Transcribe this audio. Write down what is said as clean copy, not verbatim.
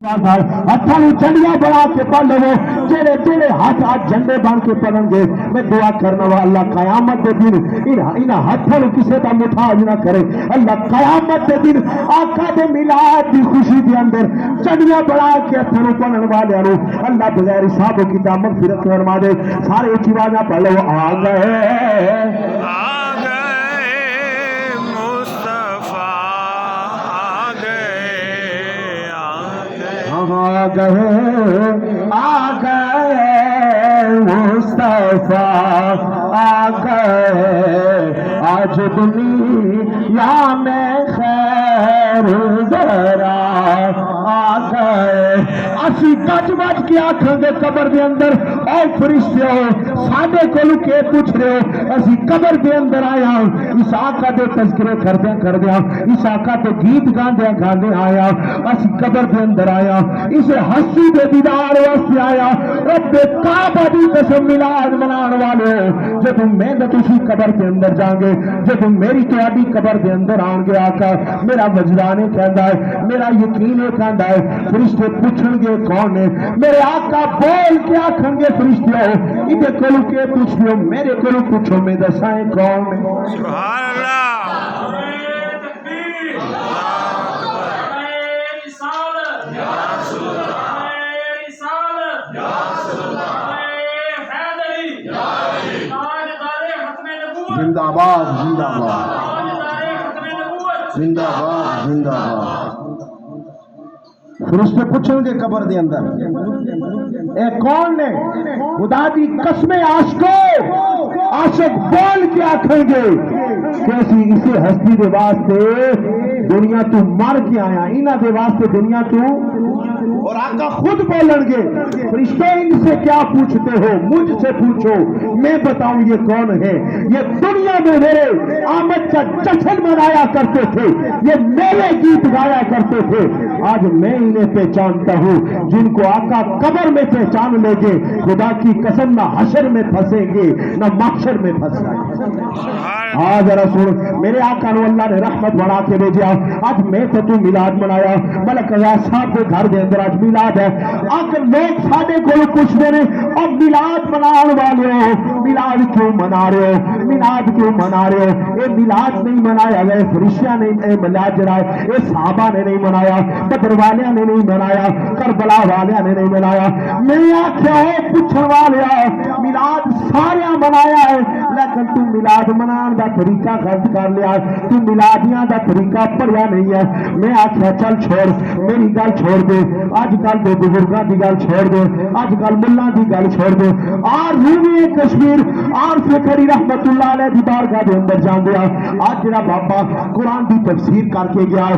ہاتھوں جھنڈیاں بنا کے پڑھ لو جڑے جڑے ہاتھ جھنڈے بن کے پڑھن گے میں دعا کرنا وا اللہ قیامت کے دن ان ہاتھوں کسی کا محتاج نہ کرے اللہ قیامت کے دن آقا دے میلاد کی خوشی کے اندر جھنڈیاں بنا کے ہاتھوں پڑھن والوں اللہ بغیر حساب و کتاب مغفرت فرما دے سارے اچھی آواز پڑھ لو آ گئے آ گئے مصطفیٰ آ گئے آج دنیا میں خیر ذرا آ گئے اسی گج بج کے آکھاں گے قبر دے اندر اے فرشتیو ساڈے کولو کے پوچھ رہے ہو اسی قبر دے اندر آیا اس آقا دے تذکرے کردیاں اس آقا تے گیت گاندے آیا اسی قبر دے اندر آیا اس ہستی دے دیدار واسطے آیا رب کعبہ دی قسم میلاد منان والے جب محنت اسی قبر کے اندر جائیں گے جب میری تہاڈی قبر دے اندر آن گے آقا میرا وجدان کہندا ہے میرا یقین کہندا ہے فرشتے پوچھن گے کون ہے میرے آقا بول کے آکھن گے فرشتے ادھے کولو کے پوچھو میرے کولو پوچھو میں دساں کون ہے سبحان اللہ زندہ باد زندہ باد زندہ باد زندہ باد فرشتے پوچھیں گے قبر دے اندر اے کون نے خدا دی قسم عاشق بول کے آکھیں گے کیسی اسے ہستی دے واسطے دنیا تو مر کے آیا انہاں دے واسطے دنیا تو اور آقا خود بولن گے فرشتے ان سے کیا پوچھتے ہو مجھ سے پوچھو میں بتاؤں یہ کون ہے یہ دنیا میں میرے آمد کا جشن منایا کرتے تھے یہ میرے گیت گایا کرتے تھے آج میں انہیں پہچانتا ہوں جن کو آقا قبر میں پہچان لے گے خدا کی قسم نہ حشر میں پھنسیں گے نہ محشر میں پھنسیں گے آج رسول میرے آقا نو اللہ نے رحمت بڑھا کے بھیجا آج میں تو میلاد منایا ملک غیاث صاحب کے گھر دے اندر آج میلاد ہے آخر لوگ ساڈے کولو پوچھتے ہیں اب میلاد منان والے ہو میلاد کیوں منا رہے ہو میلاد کیوں منا رہے ہو یہ میلاد نہیں منایا گئے فرشتیاں نے میلاد جڑا ہے یہ صحابہ نے نہیں منایا بدر والے نے نہیں منایا کربلا والے نے نہیں منایا میں آخیا ہو پوچھن والے میلاد سارے منایا ہے لیکن تو میلاد منان دا طریقہ غلط کر لیا تو میلادیاں دا طریقہ پڑھیا نہیں ہے میں آخیا چل چھوڑ میری گل چھوڑ دے اج کل دے بزرگاں دی گل چھوڑ دے اج کل ملہ دی گل چھوڑ دے اور رومی کشمیر اور فکری رحمت اللہ علیہ دی بارگاہ دے اندر جاندے آج جڑا بابا قرآن دی تفسیر کر کے گیا